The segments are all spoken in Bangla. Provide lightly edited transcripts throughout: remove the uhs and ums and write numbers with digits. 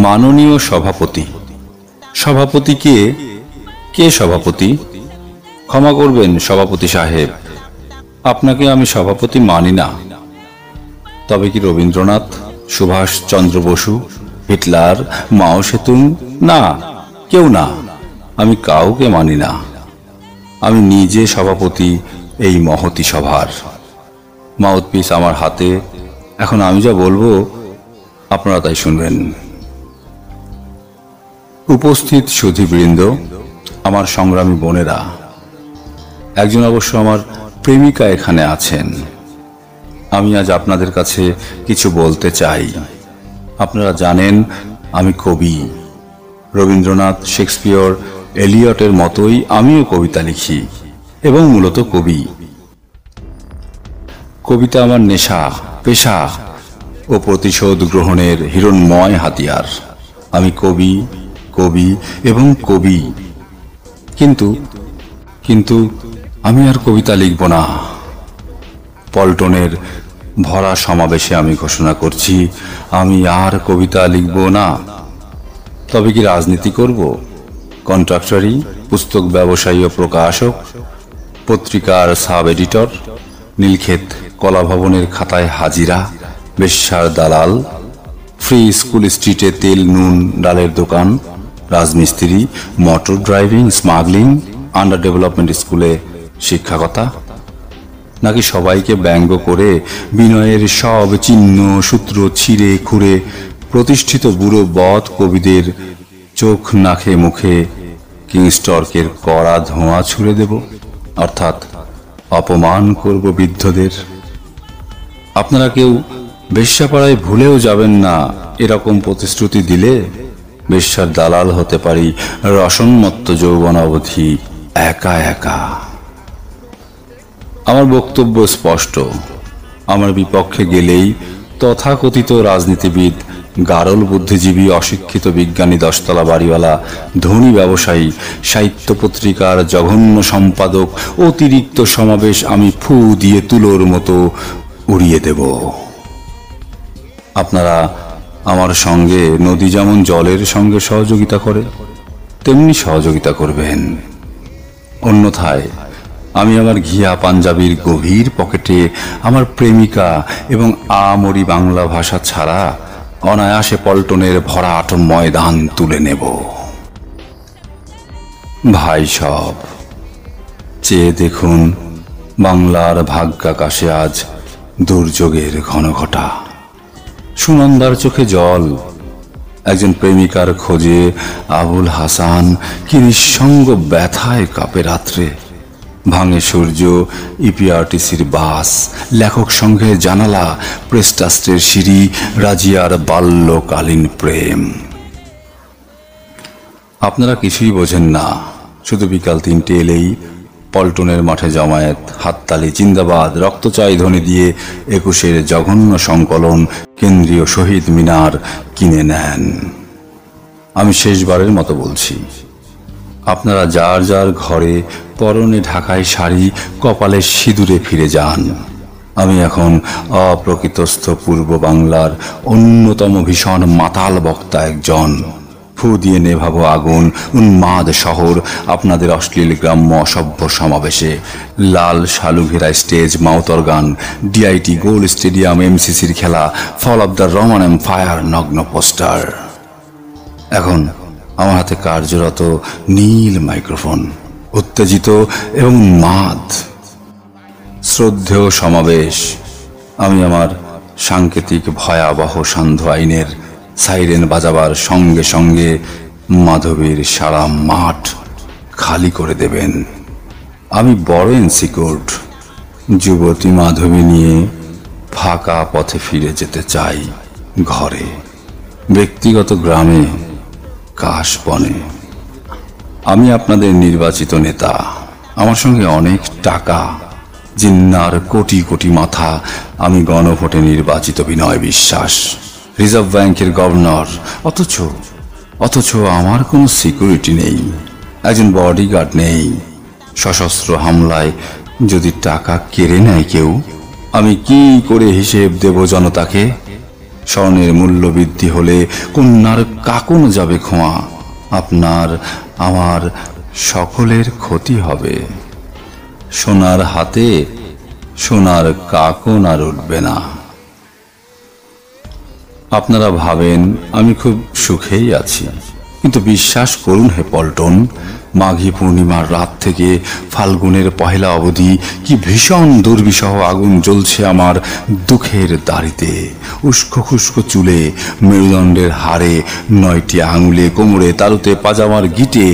মাননীয় সভাপতি। সভাপতি কে? কে সভাপতি? ক্ষমা করবেন সভাপতি সাহেব, আপনাকে আমি সভাপতি মানি না। তবে কি রবীন্দ্রনাথ, সুভাষ চন্দ্র বসু, হিটলার, মাও সেতুং? না, কেউ না। আমি কাউকে মানি না। আমি নিজে সভাপতি এই মহতী সভার। মাউথপিস আমার হাতে। এখন আমি যা বলবো আপনারা তাই শুনবেন। উপস্থিত সুধীবৃন্দ, আমার সংগ্রামী বোনেরা, একজন অবশ্য আমার প্রেমিকা এখানে আছেন। আমি আজ আপনাদের কাছে কিছু বলতে চাই। আপনারা জানেন আমি কবি। রবীন্দ্রনাথ, শেক্সপিয়র, এলিয়টের মতোই আমিও কবিতা লিখি এবং মূলত কবি। কবিতা আমার নেশা, পেশা ও প্রতিশোধ গ্রহণের হিরণ্ময় হাতিয়ার। আমি কবি, কবি এবং কবি। কিন্তু আমি আর কবিতা লিখব না। পল্টনের ভরা সমাবেশে আমি ঘোষণা করছি, আমি আর কবিতা লিখব না। তবে কি রাজনীতি করব? কন্ট্রাক্টরি, পুস্তক ব্যবসায়ী ও প্রকাশক, পত্রিকার সাব এডিটর, নীলক্ষেত কলা ভবনের খাতায় হাজিরা, বেশ্যার দালাল, ফ্রি স্কুল স্ট্রিটে তেল নুন ডালের দোকান, রাজমিস্ত্রি, motor driving, smuggling, under development স্কুলে শিক্ষকতা? নাকি সবাইকে ব্যঙ্গ করে বিনয়ের সব চিহ্ন সূত্র ছিঁড়ে খুঁড়ে প্রতিষ্ঠিত বুড়ো বদ কবিদের চোখ নাকে মুখে কিংস্টর্কের কড়া ধোঁয়া ছুঁড়ে দেব, অর্থাৎ অপমান করব বৃদ্ধদের? আপনারা কেউ বেশ্যাপাড়ায় ভুলেও যাবেন না এরকম প্রতিশ্রুতি দিলে বেশ্যার দালাল হতে পারি রসনমত্ত যৌবন অবধি একা একা। আমার বক্তব্য স্পষ্ট। আমার বিপক্ষে গেলেই তথাকথিত রাজনীতিবিদ, গারল বুদ্ধিজীবী, অশিক্ষিত বিজ্ঞানী, দশতলা বাড়িওয়ালা, ধনী ব্যবসায়ী, সাহিত্য পত্রিকার জঘন্য সম্পাদক, অতিরিক্ত সমাবেশ আমি ফু দিয়ে তুলোর মতো উড়িয়ে দেব। আপনারা আমার সঙ্গে নদী যেমন জলের সঙ্গে সহযোগিতা করে তেমনি সহযোগিতা করবেন। অন্যথায় আমি আমার ঘিয়া পাঞ্জাবির গভীর পকেটে আমার প্রেমিকা এবং আমরি বাংলা ভাষা ছাড়া অনায়াসে পল্টনের ভরাট ময়দান তুলে নেব। ভাই সব, চেয়ে দেখুন বাংলার ভাগ্যাকাশে আজ দুর্যোগের ঘনঘটা। সুনন্দার চোখে জল। একজন প্রেমিকার খোঁজে আবুল হাসান কি নিঃসঙ্গ ব্যথায় কাঁপে রাত্রে। ভাঙে সূর্য, ইপিআরটিসির বাস, লেখক সংঘের জানালা, প্রেস ট্রাস্টের সিঁড়ি, রাজিয়ার বাল্যকালীন প্রেম। আপনারা কিছুই বোঝেন না। শুধু বিকাল 3টে এলেই পল্টনের মাঠে জমায়েত, হাততালি, জিন্দাবাদ, রক্ত চাই ধ্বনি দিয়ে 21-এর জঘন্য সংকলন কেন্দ্রীয় শহীদ মিনার কিনে নেন। আমি শেষবারের মতো বলছি, আপনারা যার যার ঘরে পরনে ঢাকায় শাড়ি, কপালে সিঁদুরে ফিরে যান। আমি এখন অপ্রকৃতস্থ পূর্ব বাংলার অন্যতম ভীষণ মাতাল বক্তা একজন। ফু দিয়ে নেভাবো আগুন, উন্মাদ শহর আপনাদের অশ্লীল গ্রাম্য অসভ্য সমাবেশে। লাল শালু ঘেরা স্টেজ, মাউথর গান, ডিআইটি, গোল স্টেডিয়াম, এমসিসির খেলা, fall of the Roman empire, নগ্ন পোস্টার। এখন আমার হাতে কার্যরত নীল মাইক্রোফোন, উত্তেজিত এবং উন্মাদ। শ্রদ্ধেয় সমাবেশ, আমি আমার সাংকেতিক ভয়াবহ সান্ধ্য আইনের সাইরেন বাজাবার সঙ্গে সঙ্গে মাধবীর সারা মাঠ খালি করে দেবেন। আমি বড় ইনসিকিউরড। যুবতী মাধবী নিয়ে ফাঁকা পথে ফিরে যেতে চাই ঘরে, ব্যক্তিগত গ্রামে, কাশবনে। আমি আপনাদের নির্বাচিত নেতা। আমার সঙ্গে অনেক টাকা, জিন্নার কোটি কোটি মাথা। আমি গণভোটে নির্বাচিত বিনয় বিশ্বাস, রিজার্ভ ব্যাংকের গভর্নর। অথচ আমার কোনো সিকিউরিটি নেই, একজন বডিগার্ড নেই। সশস্ত্র হামলায় যদি টাকা কেড়ে নেয় কেউ, আমি কি করে হিসেব দেব জনতাকে? স্বর্ণের মূল্য বৃদ্ধি হলে কন্যার কাকন যাবে খোঁয়া। আপনার আমার সকলের ক্ষতি হবে। সোনার হাতে সোনার কাকন আর উঠবে না। আপনারা ভাবেন আমি খুব সুখেই আছি, কিন্তু বিশ্বাস করুন হে পল্টন, মাঘী পূর্ণিমার রাত থেকে ফাল্গুনের পহেলা অবধি কি ভীষণ দুর্বিষহ আগুন জ্বলছে আমার দুঃখের দাড়িতে, উস্কো খুস্কো চুলে, মেরুদণ্ডের হাড়ে, 9টি আঙুলে, কোমরে, তালুতে, পাজামার গিটে,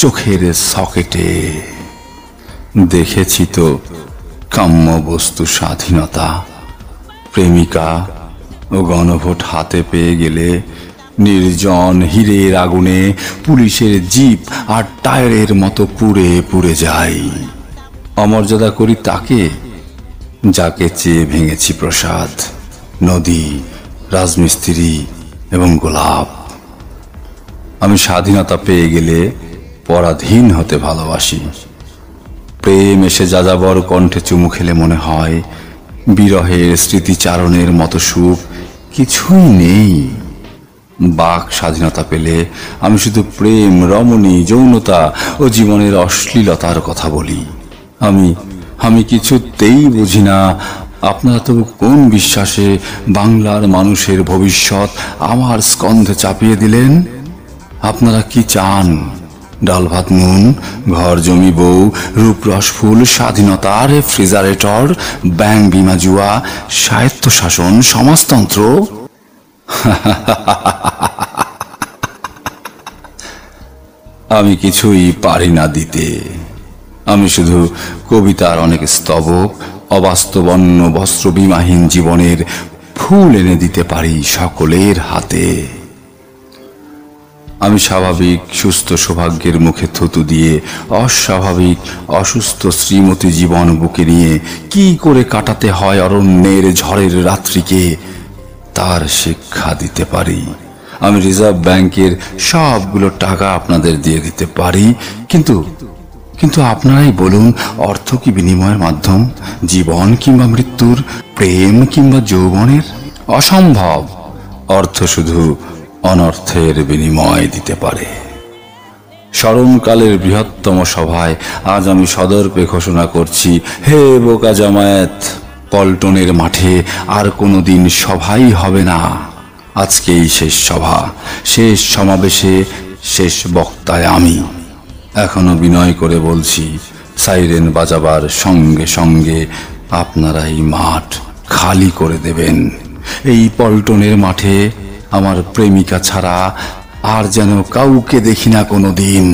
চোখের সকেটে। দেখেছি তো কাম্য বস্তু স্বাধীনতা। প্রেমিকা ও গণভোট হাতে পেয়ে গেলে নির্জন হীরের আগুনে পুলিশের জিপ আর টায়ারের মতো পুড়ে পুড়ে যাই। অমর্যাদা করি তাকে যাকে চেয়ে ভেঙেছি প্রসাদ, নদী, রাজমিস্ত্রি এবং গোলাপ। আমি স্বাধীনতা পেয়ে গেলে পরাধীন হতে ভালোবাসি। প্রেম এসে যাযাবর কণ্ঠে চুমু খেলে মনে হয় বিরহের স্মৃতিচারণের মতো সুখ কিছুই নেই। বাক স্বাধীনতা পেলে আমি শুধু প্রেম, রমণী, যৌনতা ও জীবনের অশ্লীলতার কথা বলি। আমি কিছুতেই বুঝি না আপনারা তবু কোন বিশ্বাসে বাংলার মানুষের ভবিষ্যৎ আমার স্কন্ধে চাপিয়ে দিলেন? আপনারা কি চান? ডাল ভাত নুন, ঘর জমি বউ, রূপরস ফুল, স্বাধীনতা, রেফ্রিজারেটর, ব্যাংক, বিমা, জুয়া, স্বায়ত্তশাসন, সমাজতন্ত্র? আমি কিছুই পারি না দিতে। আমি শুধু কবিতার অনেক স্তবক, অবাস্তবন্য বস্ত্রবিমাহীন জীবনের ফুল এনে দিতে পারি সকলের হাতে। আমি স্বাভাবিক সুস্থ সৌভাগ্যের মুখে থুতু দিয়ে অস্বাভাবিক অসুস্থ শ্রীমতী জীবন বুকে নিয়ে কি করে কাটাতে হয় অরণ্যের ঝড়ের রাত্রিকে তার শিক্ষা দিতে পারি। আমি রিজার্ভ ব্যাংকের সবগুলো টাকা আপনাদের দিয়ে দিতে পারি, কিন্তু আপনারাই বলুন, অর্থ কি বিনিময়ের মাধ্যম? জীবন কিংবা মৃত্যুর, প্রেম কিংবা যৌবনের? অসম্ভব। অর্থ শুধু অনর্থের বিনিময় দিতে পারে। স্মরণকালের বৃহত্তম সভায় আজ আমি সদর্পে ঘোষণা করছি, হে বোকা জামায়াত, পল্টনের মাঠে আর কোনোদিন সভাই হবে না। আজকেই শেষ সভা, শেষ সমাবেশে শেষ বক্তায় আমি। এখনো বিনয় করে বলছি, সাইরেন বাজাবার সঙ্গে সঙ্গে আপনারা এই মাঠ খালি করে দেবেন। এই পল্টনের মাঠে আমার প্রেমিকা ছাড়া আর যেন কাউকে দেখি না কোনোদিন।